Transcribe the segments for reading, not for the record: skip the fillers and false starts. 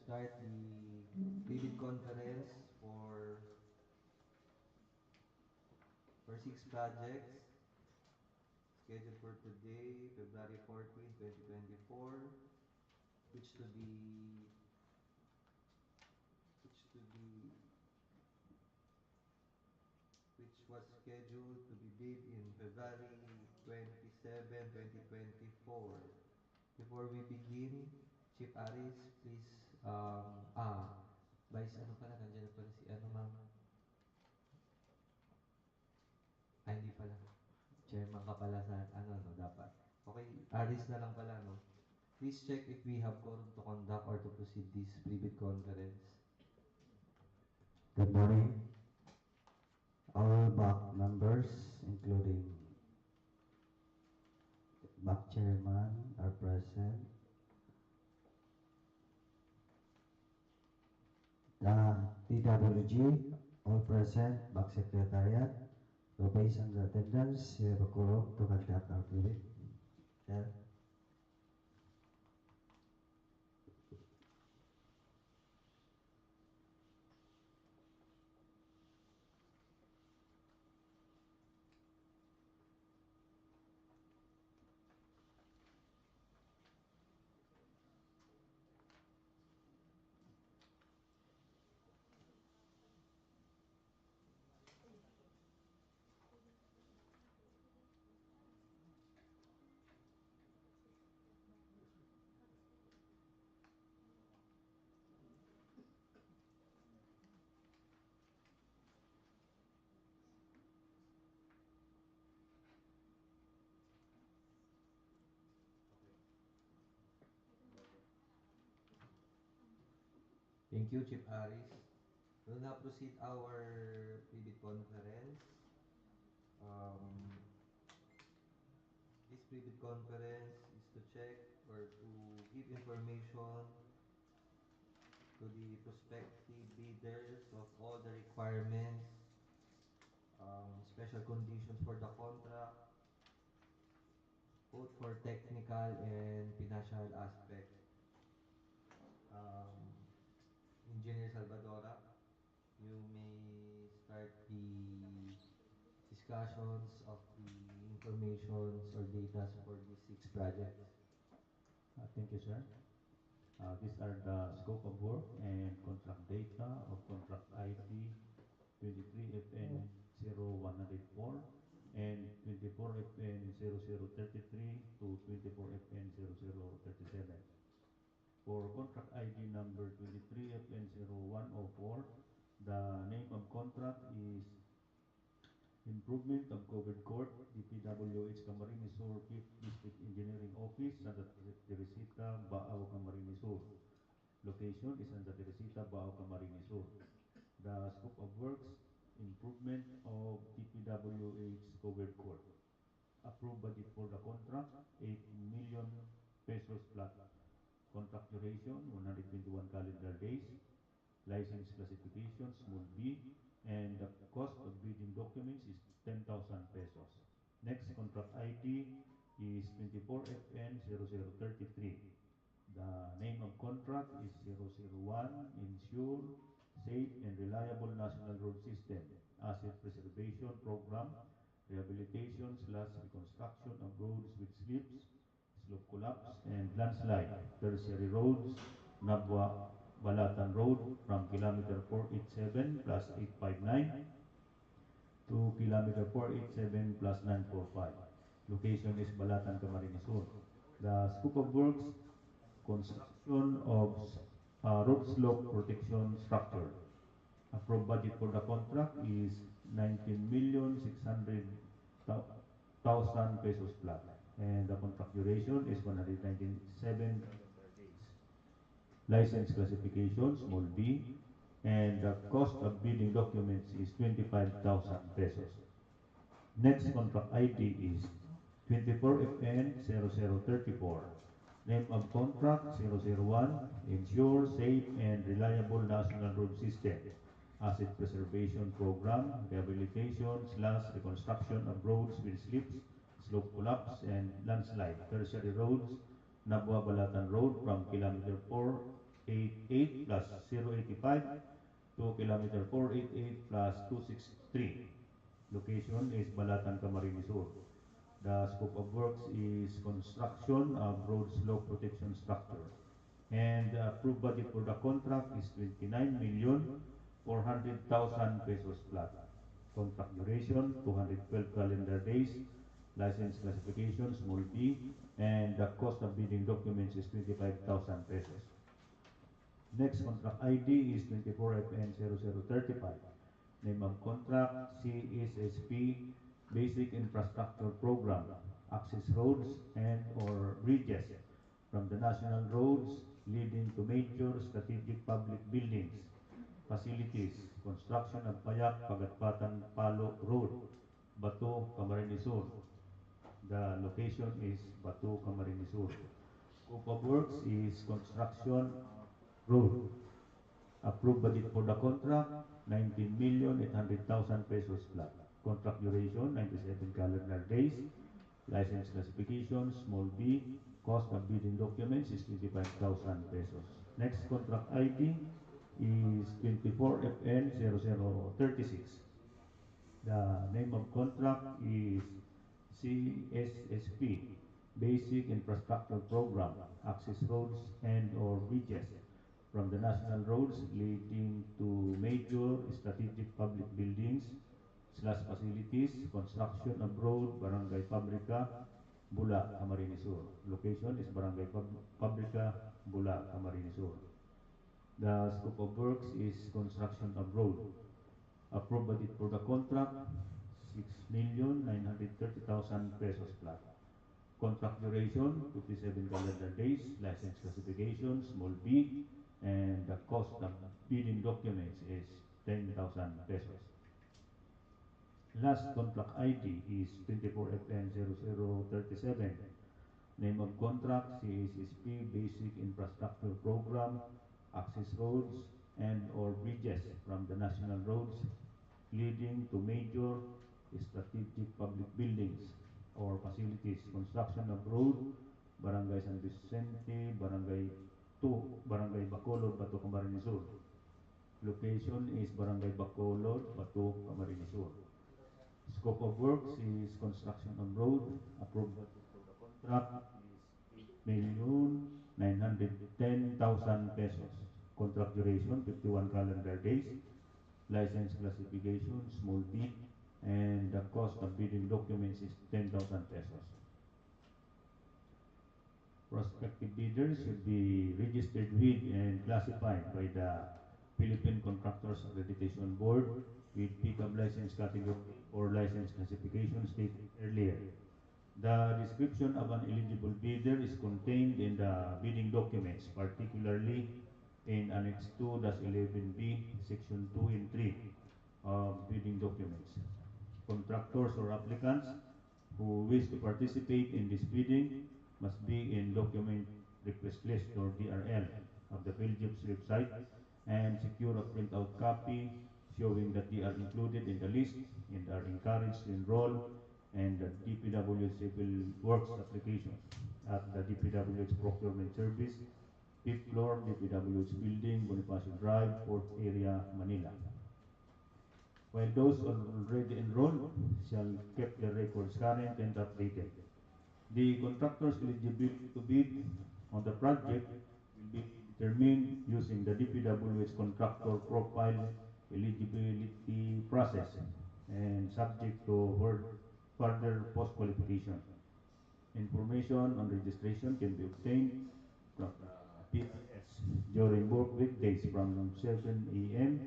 start the vivid conference for 6 projects scheduled for today, February 14, 2024, which to be which to be which was scheduled to be bid in February 27, 2024. Before we begin, Chief Aris, please, Vice, ano pala, nandiyan na pala si, ma'am? Hindi pala. Chairman ka pala sa, dapat. Okay, Aris na lang pala, no? Please check if we have quorum to conduct or to proceed this pre-bid conference. Good morning. All BAC members, including BAC chairman, are present. The DWG, all present, BAC secretariat. So based on the attendance, we have a quorum to conduct our pre-bid. Chair. Thank you, Chief Aris. We'll now proceed our pre-bid conference. Um, this pre-bid conference is to check or to give information to the prospective bidders of all the requirements, special conditions for the contract, both for technical and financial aspect. Um, Engineer Salvadora, you may start the discussions of the informations or data for these 6 projects. Thank you, sir. These are the scope of work and contract data of contract ID 23FN0104 and 24FN0033 to 24FN0037. For contract ID number 23FN0104, the name of contract is Improvement of Covered Court, DPWH Camarines Sur 5th District Engineering Office, Santa Teresita, Baao, Camarines Sur. Location is Santa Teresita, Baao, Camarines Sur. The scope of works, improvement of DPWH Covered Court. Approved budget for the contract, 8 million pesos flat. Contract duration, 121 calendar days. License classification, small b, and the cost of bidding documents is 10,000 pesos. Next contract ID is 24FN0033. The name of contract is 001 Ensure Safe and Reliable National Road System Asset Preservation Program Rehabilitation / Reconstruction of Roads with Slips, Slope Collapse, and Landslide-Tertiary Roads, Nabua-Balatan Road from kilometer 487 plus 859 to kilometer 487 plus 945. Location is Balatan, Camarines Sur. The scope of works, construction of road slope protection structure. Approved budget for the contract is 19,600,000 pesos flat, and the contract duration is 197 days. License classification, small b, and the cost of bidding documents is 25,000 pesos. Next contract ID is 24FN0034. Name of contract 001, Ensure Safe and Reliable National Road System, Asset Preservation Program, Rehabilitation / Reconstruction of Roads with Slips, Slope Collapse, and Landslide, Tertiary Roads, Nabua-Balatan Road from kilometer 488 plus 085 to kilometer 488 plus 263. Location is Balatan, Camarines Sur. The scope of works is construction of road slope protection structure. And the approved budget for the contract is 29,400,000 pesos flat. Contract duration, 212 calendar days. License classification, small b. And the cost of bidding documents is 25,000 pesos. Next contract ID is 24FN0035. Name of contract, CSSP-Basic Infrastructure Program, access roads and or bridges from the national roads leading to major strategic public buildings, facilities, construction of Payak-Pagatpatan-Palo Road, Bato, Camarines Sur. The location is Bato, Camarines Sur. Scope of works is construction road. Approved budget for the contract, 19,800,000 pesos flat. Contract duration, 97 calendar days. License classification, small b. Cost of bidding documents is 25,000 pesos. Next contract ID is 24FN0036. The name of contract is CSSP, Basic Infrastructure Program, access roads and or bridges from the national roads leading to major strategic public buildings / facilities, construction of road, Barangay Pabrika, Bula, Camarines Sur. Location is Barangay Pabrika, Bula, Camarines Sur. The scope of works is construction of road. Approved budget for the contract, 6,930,000 pesos flat. Contract duration, 57 calendar days. License classification, small b. and the cost of bidding documents is 10,000 pesos. Last contract ID is 24FN0037. Name of contract, CSSP-Basic Infrastructure Program, access roads and or bridges from the national roads leading to major strategic public buildings or facilities, construction of road, Barangay San Vicente, Barangay 2, Barangay Bacolod, Bato, Camarines Sur. Location is Barangay Bacolod, Bato, Camarines Sur. Scope of works is construction of road. Approved budget for the contract is 8,910,000 pesos. Contract duration 51 calendar days. License classification small bid, and the cost of bidding documents is 10,000 pesos. Prospective bidders should be registered with and classified by the Philippine Contractors Accreditation Board with pickup license category or license classification stated earlier. The description of an eligible bidder is contained in the bidding documents, particularly in Annex 2-11B, Section 2 and 3 of bidding documents. Contractors or applicants who wish to participate in this bidding must be in document request list or DRL of the PhilJobs website and secure a printout copy showing that they are included in the list and are encouraged to enroll and the DPWH Civil Works application at the DPWH Procurement Service, 5th floor, DPWH Building, Bonifacio Drive, 4th Area, Manila. While those already enrolled shall keep their records current and updated. The contractor's eligibility to bid on the project will be determined using the DPWH contractor profile eligibility process and subject to further post-qualification. Information on registration can be obtained from the PRS during work weekdays from 7 a.m.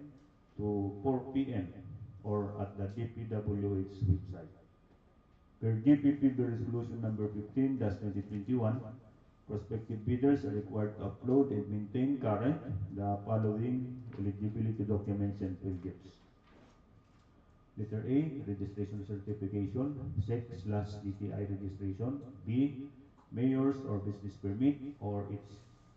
to 4 p.m. or at the DPWH website. Per DPPB Resolution number 15-2021, prospective bidders are required to upload and maintain current the following eligibility documents and PhilJobs. Letter A, registration certification, SEC/DTI registration. B, mayor's or business permit or its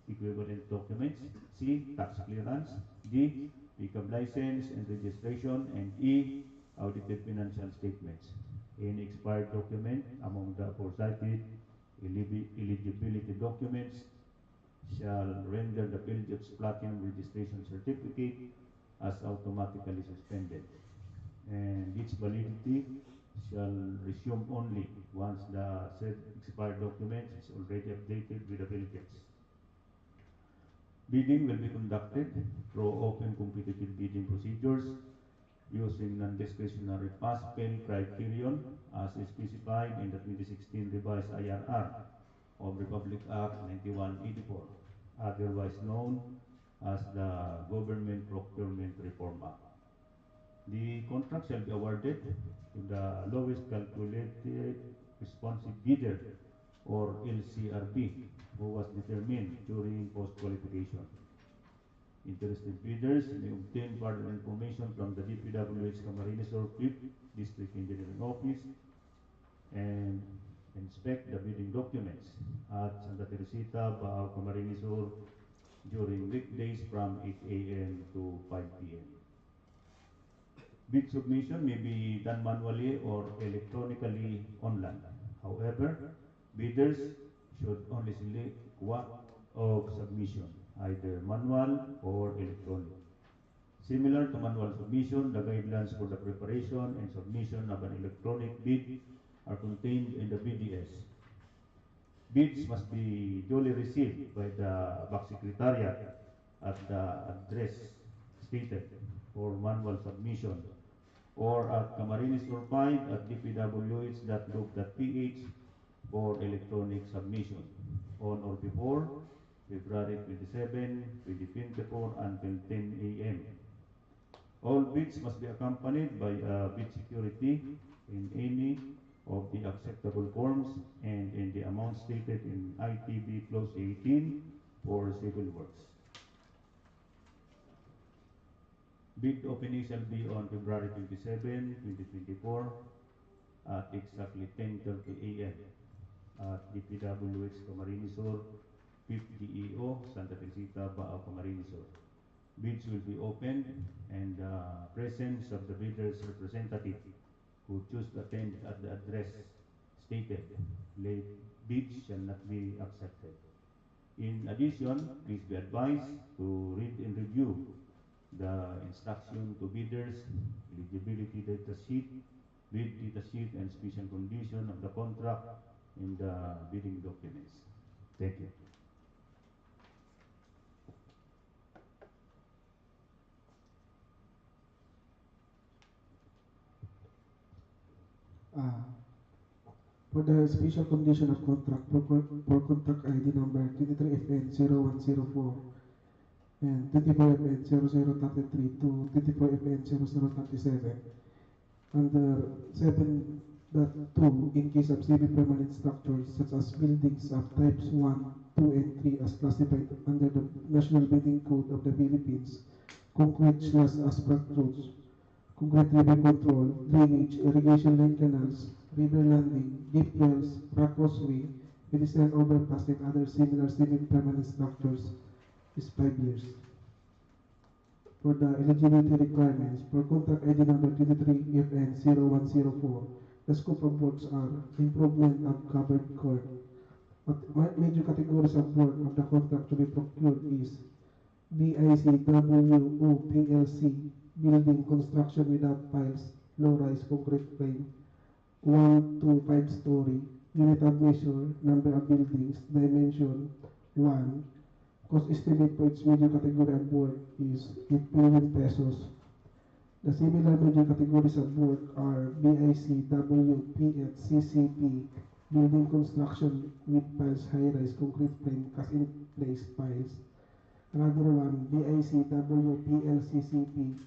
equivalent documents. C, tax clearance. D, pickup license and registration. And E, audited financial statements. Any expired document among the aforecited eligibility documents shall render the PhilJobs Platinum Registration Certificate as automatically suspended, and its validity shall resume only once the said expired document is already updated with the PhilJobs. Bidding will be conducted through open competitive bidding procedures using non-discretionary pass-fail criterion as specified in the 2016 revised IRR of Republic Act 9184, otherwise known as the Government Procurement Reform Act. The contract shall be awarded to the lowest calculated responsive bidder or LCRB who was determined during post-qualification. Interested bidders may obtain further information from the DPWH Camarines Sur 5th District Engineering Office and inspect the bidding documents at Santa Teresita, Baao, Camarines Sur during weekdays from 8 a.m. to 5 p.m. Bid submission may be done manually or electronically online. However, bidders should only select one mode of submission, either manual or electronic. Similar to manual submission, the guidelines for the preparation and submission of an electronic bid are contained in the BDS. Bids must be duly received by the BAC Secretariat at the address stated for manual submission or at Camarines Sur 5 at dpwh.gov.ph for electronic submission on or before February 27, 2024 until 10 a.m. All bids must be accompanied by a bid security in any of the acceptable forms and in the amount stated in ITB Clause 18 for civil works. Bid opening shall be on February 27, 2024 at exactly 10:30 a.m. at DPWH Camarines Sur, 5th DEO, Santa Teresita, Baao, Camarines Sur. Bids will be opened and presence of the bidder's representative who choose to attend at the address stated. Late bids shall not be accepted. In addition, please be advised to read and review the instruction to bidders, eligibility data sheet, bid data sheet, and special condition of the contract in the bidding documents. Thank you. For the special condition of contract for contract ID number 23FN0104 and 24FN0033 to 24FN0037 under 7.2 in case of semi-permanent structures such as buildings of types 1, 2, and 3 as classified under the National Building Code of the Philippines, concrete/asphalt roads, concrete river control, drainage, irrigation line canals, river landing, deep wells, rock causeway, pedestrian overpass, and other similar semi-permanent structures is 5 years. For the eligibility requirements, for contract ID number 23FN0104, the scope of works are improvement of covered court. Major categories of work of the contract to be procured is BICWO PLC, building construction without piles, low-rise concrete frame, 1 to 5 story, unit of measure, number of buildings, dimension 1, cost estimate for its major category of work is 8 billion pesos. The similar major categories of work are BICWPH CCP, building construction with piles, high-rise concrete frame, cast-in-place piles. Another one, BICWPLCCP,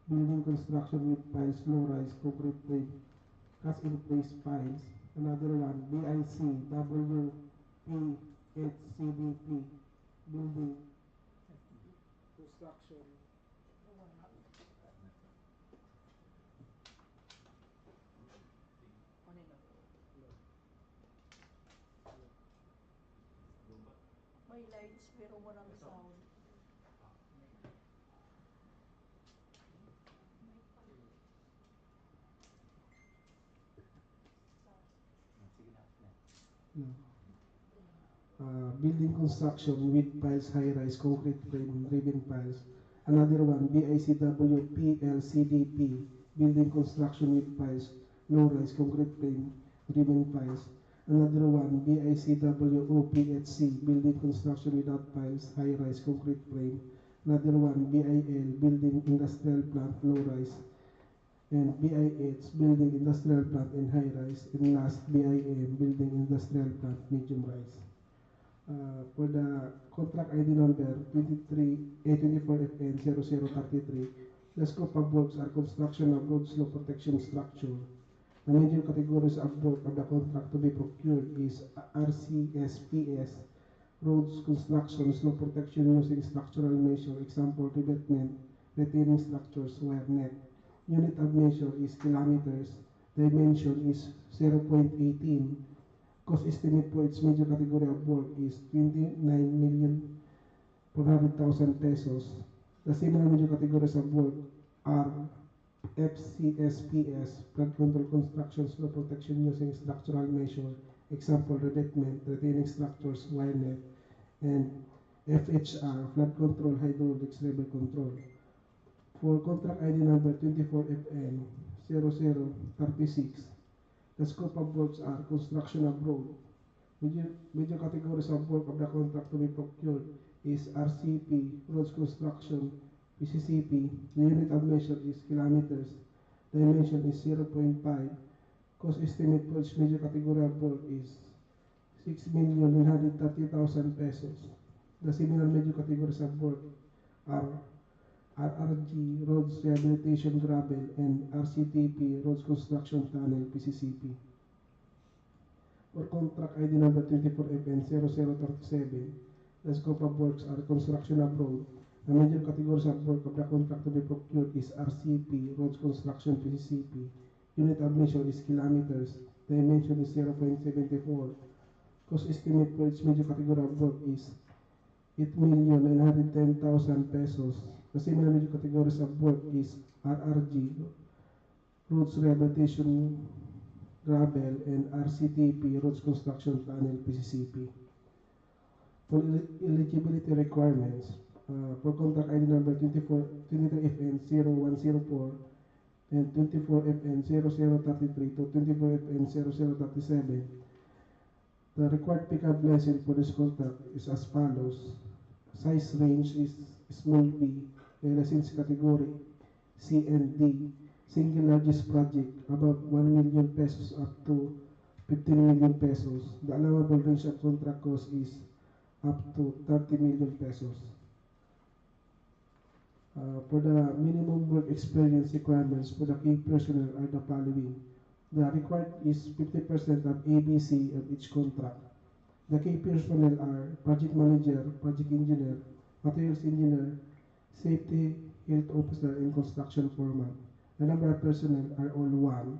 building construction with piles, low-rise concrete frame, cast-in-place piles. Another one, BICWPHCDP, building construction. May lights pero walang sound. Building construction with piles, high-rise concrete frame, ribbon piles. Another one, BICWPLCDP, building construction with piles, low-rise concrete frame, ribbon piles. Another one, BICWOPHC, building construction without piles, high-rise concrete frame. Another one, BIL, building industrial plant, low-rise. And BIH, building industrial plant and high-rise. And last, BIM, building industrial plant, medium-rise. For the contract ID number 24FN0033, the scope of works are construction of road slope protection structure. The major categories of work of the contract to be procured is RCSPS, roads construction, slope protection using structural measure, example, revetment, retaining structures, wire net. Unit of measure is kilometers, dimension is 0.18. Cost estimate for its major category of work is 29,400,000 pesos. The similar major categories of work are FCSPS, flood control construction, slope protection using structural measure, example, revetment, retaining structures, wire net, and FHR, flood control, hydraulics, river control. For contract ID number 24FN0036, the scope of works are construction of road. Major categories of work of the contract to be procured is RCP, roads construction, PCCP. The unit of measure is kilometers. Dimension is 0.5. Cost estimate for each major category of work is 6,930,000 pesos. The similar major categories of work are RRG, roads rehabilitation gravel, and RCTP, roads construction tunnel, PCCP. For contract ID number 24FN0037, the scope of works are construction of road. The major categories of work of the contract to be procured is RCP, Roads Construction PCCP. Unit of measure is kilometers. Dimension is 0.74. Cost estimate for each major category of work is 8,910,000 pesos. The similar major categories of work is RRG, Roads Rehabilitation Gravel, and RCTP, Roads Construction Tunnel PCCP. For eligibility requirements, for contract ID number 23FN0104 and 24FN0033 to 24FN0037, the required pickup license for this contract is as follows. Size range is small b, license category C and D, single largest project above 1 million pesos up to 15 million pesos. The allowable range of contract cost is up to 30 million pesos. For the minimum work experience requirements for the key personnel are the following. The required is 50% of ABC of each contract. The key personnel are project manager, project engineer, materials engineer, safety, health officer, and construction foreman. The number of personnel are all one.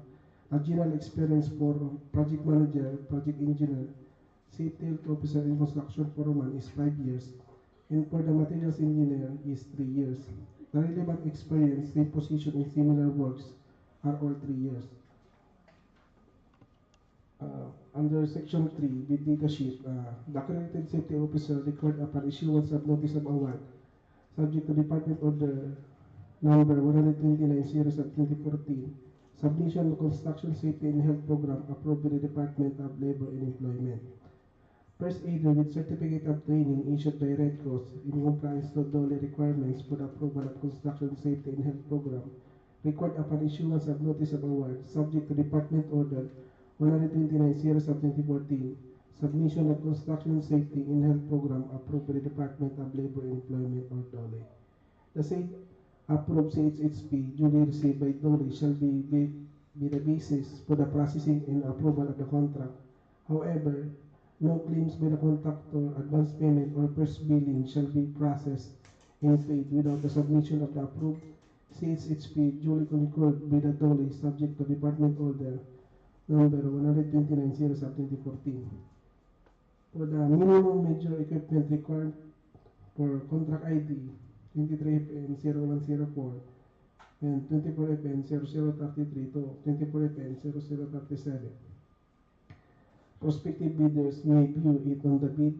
A general experience for project manager, project engineer, safety, health officer, and construction foreman is 5 years. And for the materials engineer is 3 years. The relevant experience, same position, in similar works are all 3 years. Under Section 3, with data sheet, the accredited safety officer required upon issuance of notice of award, subject to Department Order Number 129 Series of 2014, submission to Construction Safety and Health Program approved by the Department of Labor and Employment. First aider with certificate of training issued by Red Cross in compliance to DOLE requirements for the approval of Construction Safety and Health Program, required upon issuance of notice of award, subject to Department Order 129 Series of 2014, submission of Construction Safety and Health Program approved by the Department of Labor and Employment or DOLE. The said approved CHSP duly received by DOLE shall be the basis for the processing and approval of the contract. However, no claims by the contractor, advance payment, or first billing shall be processed and paid without the submission of the approved CHSP duly concurred by the DOLE, subject to Department Order Number 129 Series of 2014. For the minimum major equipment required for contract ID 23FN0104 and 24FN0033 to 24FN0037. Prospective bidders may view it on the bid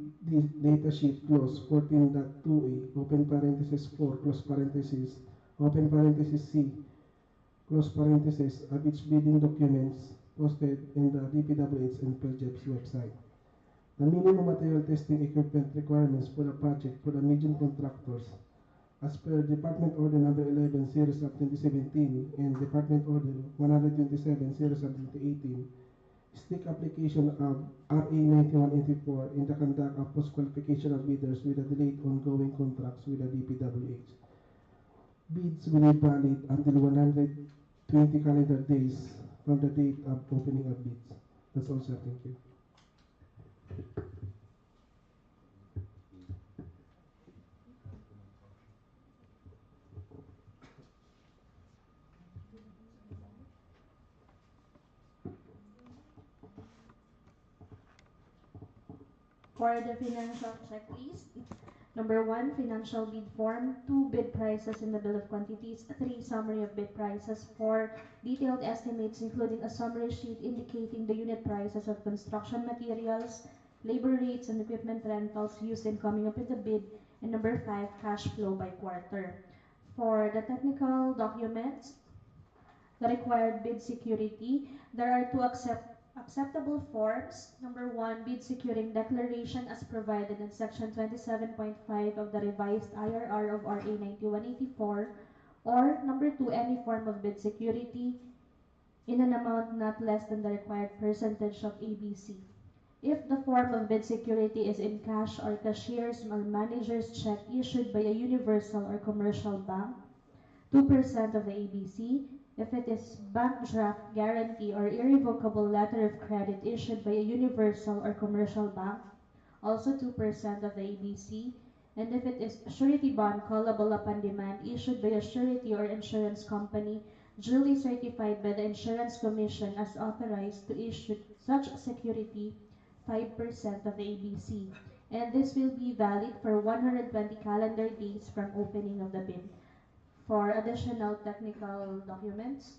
data sheet clause 14.2a, open parenthesis 4, close parenthesis, open parenthesis C, close parenthesis, of each bidding documents posted in the DPWH and PhilJobs website. The minimum material testing equipment requirements for the project for the medium contractors, as per Department Order Number 11 Series of 2017 and Department Order 127 Series of 2018, stick application of RA 9184 in the conduct of post-qualification of bidders with a delayed ongoing contracts with the DPWH. Bids will be valid until 120 calendar days from the date of opening of bids. That's all, sir. Thank you. For the financial checklist, number 1, financial bid form. 2, bid prices in the bill of quantities. 3, summary of bid prices. 4, detailed estimates including a summary sheet indicating the unit prices of construction materials, labor rates, and equipment rentals used in coming up with the bid. And number 5, cash flow by quarter. For the technical documents, the required bid security, there are 2 acceptable forms. Number 1, bid securing declaration as provided in section 27.5 of the revised IRR of RA 9184, or number 2, any form of bid security in an amount not less than the required percentage of ABC. If the form of bid security is in cash or cashier's or manager's check issued by a universal or commercial bank, 2% of the ABC. If it is bank draft guarantee or irrevocable letter of credit issued by a universal or commercial bank, also 2% of the ABC. And if it is surety bond callable upon demand issued by a surety or insurance company duly certified by the Insurance Commission as authorized to issue such security, 5% of the ABC. And this will be valid for 120 calendar days from opening of the bid. For additional technical documents,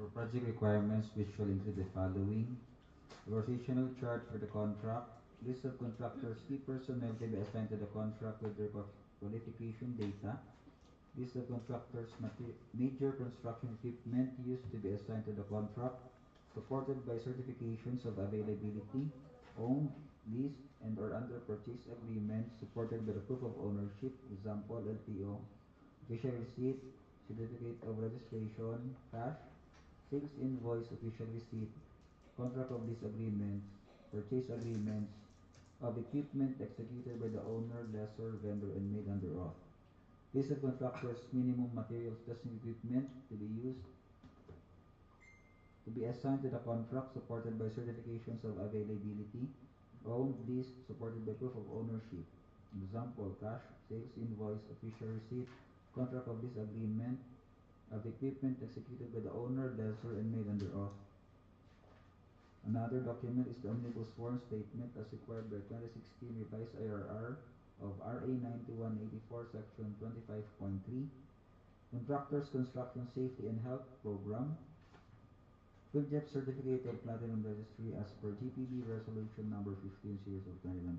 For project requirements, which shall include the following: organizational chart for the contract, list of contractors, key personnel to be assigned to the contract with their qualification data, list of contractors, major construction equipment used to be assigned to the contract, supported by certifications of availability, owned, leased, and or under purchase agreement, supported by the proof of ownership, example LTO, official receipt, certificate of registration, cash, sales invoice, official receipt, contract of lease agreements, purchase agreements of equipment executed by the owner, lessor, vendor, and made under oath. List of contractors' minimum materials testing equipment to be used to be assigned to the contract, supported by certifications of availability, owned, leased, supported by proof of ownership. Example, cash, sales invoice, official receipt, contract of lease agreement of equipment executed by the owner, lessor, and made under oath. Another document is the Omnibus Sworn Statement as required by 2016 revised IRR of RA 9184 Section 25.3, Contractors Construction Safety and Health Program, PhilJEP Certificate of Platinum Registry as per GPB Resolution Number 15 Series of 2001.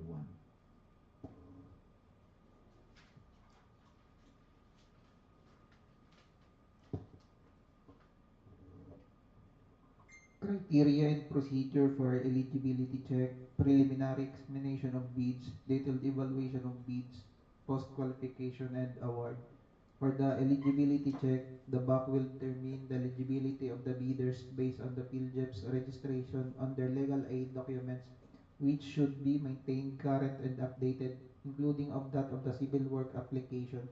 Criteria and procedure for eligibility check, preliminary examination of bids, detailed evaluation of bids, post-qualification and award. For the eligibility check, the BAC will determine the eligibility of the bidders based on the PhilJEP's registration on their legal aid documents, which should be maintained current and updated, including of that of the civil work application,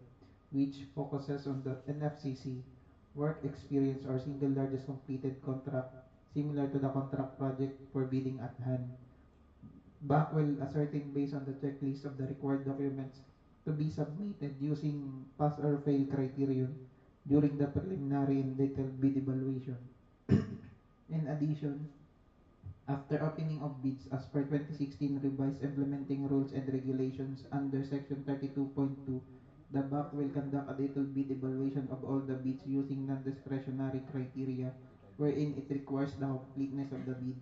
which focuses on the NFCC, work experience or single largest completed contract, similar to the contract project for bidding at hand. BAC will ascertain based on the checklist of the required documents to be submitted using pass or fail criterion during the preliminary and detailed bid evaluation. In addition, after opening of bids as per 2016 revised implementing rules and regulations under section 32.2, the BAC will conduct a detailed bid evaluation of all the bids using non-discretionary criteria wherein it requires the completeness of the bid.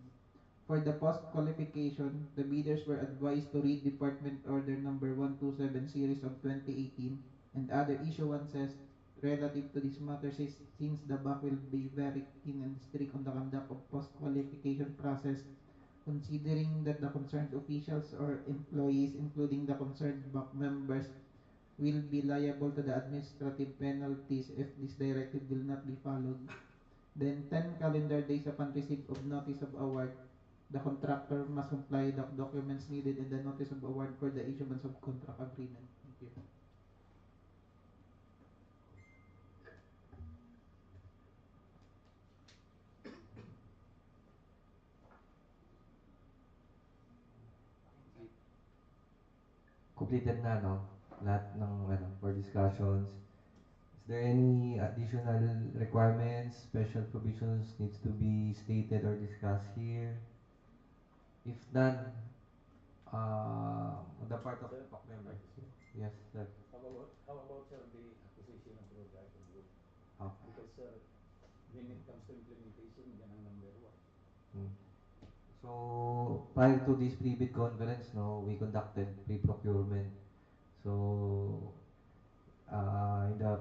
For the post-qualification, the bidders were advised to read Department Order Number 127 Series of 2018 and other issuances relative to this matter since the BAC will be very keen and strict on the conduct of post-qualification process, considering that the concerned officials or employees, including the concerned BAC members, will be liable to the administrative penalties if this directive will not be followed. Then 10 calendar days upon receipt of notice of award, the contractor must comply the documents needed in the notice of award for the issuance of contract agreement. Thank you. Completed na, no? Lahat ng for discussions. Is there any additional requirements, special provisions needs to be stated or discussed here? If none, on the part of the PAC members. Yes, sir. How about sir, the acquisition of road right of way? How? Because sir, when it comes to implementation, yan ang number one. So, prior to this pre-bid conference, no, we conducted pre-procurement. So, in the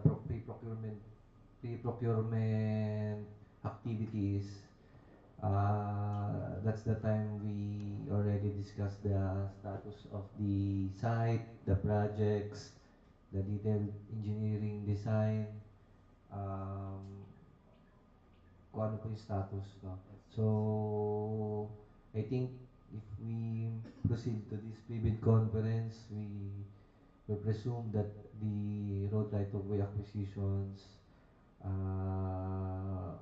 pre-procurement activities, that's the time we already discussed the status of the site, the projects, the detailed engineering design, kung ano po yung status, no? So, I think if we proceed to this pre-bid conference, we presume that the road right-of-way acquisitions uh,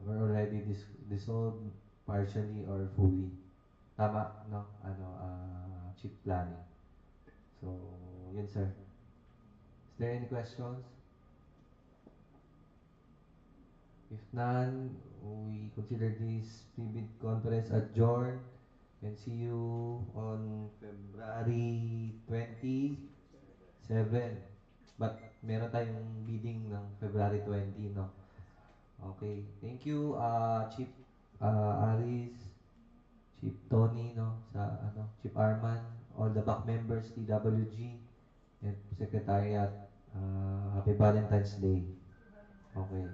were already dissolved partially or fully. Tama, no? Chief planning. So, yun sir. Is there any questions? If none, we consider this pre-bid conference adjourned and see you on February 27. But meron tayong bidding ng February 20, no? Okay. Thank you, Chief Aris, Chief Tony, no? Chief Arman, all the back members, TWG, and Secretariat. Happy Valentine's Day. Okay.